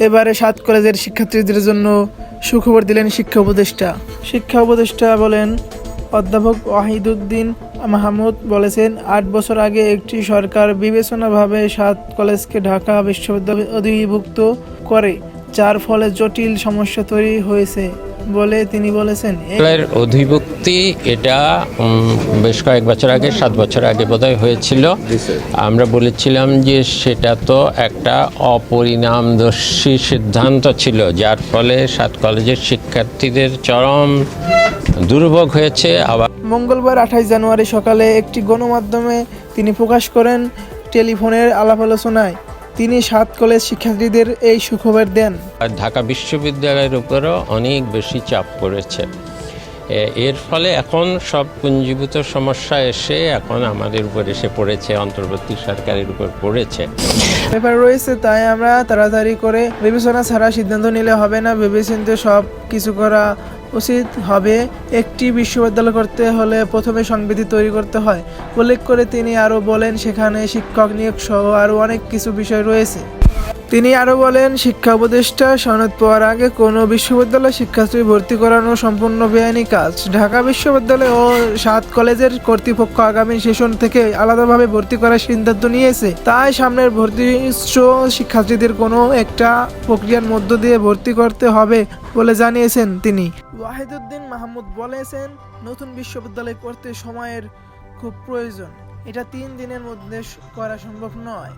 এবারে 7 কলেজের শিক্ষার্থীদের জন্য সুখবর দিলেন শিক্ষা উপদেষ্টা বলেন, অধ্যাপক ওয়াহিদুদ্দিন মাহমুদ বলেছেন, 8 বছর আগে একটি সরকার বিবেচনাভাবে 7 কলেজকে ঢাকা বিশ্ববিদ্যালয়ে অধিভুক্ত করে, যার ফলে জটিল সমস্যা তৈরি হয়েছে বলে তিনি বলেছেন। অধিভুক্তি এটা বেশ কয়েক বছর আগে, 7 বছর আগে বোধহয় হয়েছিল। আমরা বলেছিলাম যে সেটা তো একটা অপরিণামদর্শী সিদ্ধান্ত ছিল, যার ফলে 7 কলেজের শিক্ষার্থীদের চরম দুর্ভোগ হয়েছে। আবার মঙ্গলবার 28 জানুয়ারি সকালে একটি গণমাধ্যমে তিনি প্রকাশ করেন টেলিফোনের আলাপ আলোচনায় তিনি 7 কলেজ শিক্ষার্থীদের এই সুখবর দেন। ঢাকা বিশ্ববিদ্যালয়ের উপরও অনেক বেশি চাপ পড়েছে। এর ফলে এখন সব পুঞ্জীভূত সমস্যা এসে এখন আমাদের উপর এসে পড়েছে, অন্তর্বর্তী সরকারের উপর পড়েছে। ব্যাপার রয়েছে, তাই আমরা তাড়াতাড়ি করে বিবেচনা ছাড়া সিদ্ধান্ত নিলে হবে না, ভেবেচিন্তে সব কিছু করা উচিত হবে। একটি বিশ্ববিদ্যালয় করতে হলে প্রথমে সংবিধি তৈরি করতে হয় উল্লেখ করে তিনি আরও বলেন, সেখানে শিক্ষক নিয়োগ সহ আরও অনেক কিছু বিষয় রয়েছে। তিনি আরও বলেন, শিক্ষা উপদেষ্টা সনদ পাওয়ার আগে কোনো বিশ্ববিদ্যালয় শিক্ষার্থী ভর্তি করানো সম্পূর্ণ বেআইনি কাজ। ঢাকা বিশ্ববিদ্যালয় ও 7 কলেজের কর্তৃপক্ষ আগামী সেশন থেকে আলাদাভাবে ভর্তি করার সিদ্ধান্ত নিয়েছে। তাই সামনের ভর্তিচ্ছ শিক্ষার্থীদের কোনো একটা প্রক্রিয়ার মধ্য দিয়ে ভর্তি করতে হবে বলে জানিয়েছেন তিনি। ওয়াহিদুদ্দিন মাহমুদ বলেছেন, নতুন বিশ্ববিদ্যালয় করতে সময়ের খুব প্রয়োজন, এটা 3 দিনের মধ্যে করা সম্ভব নয়।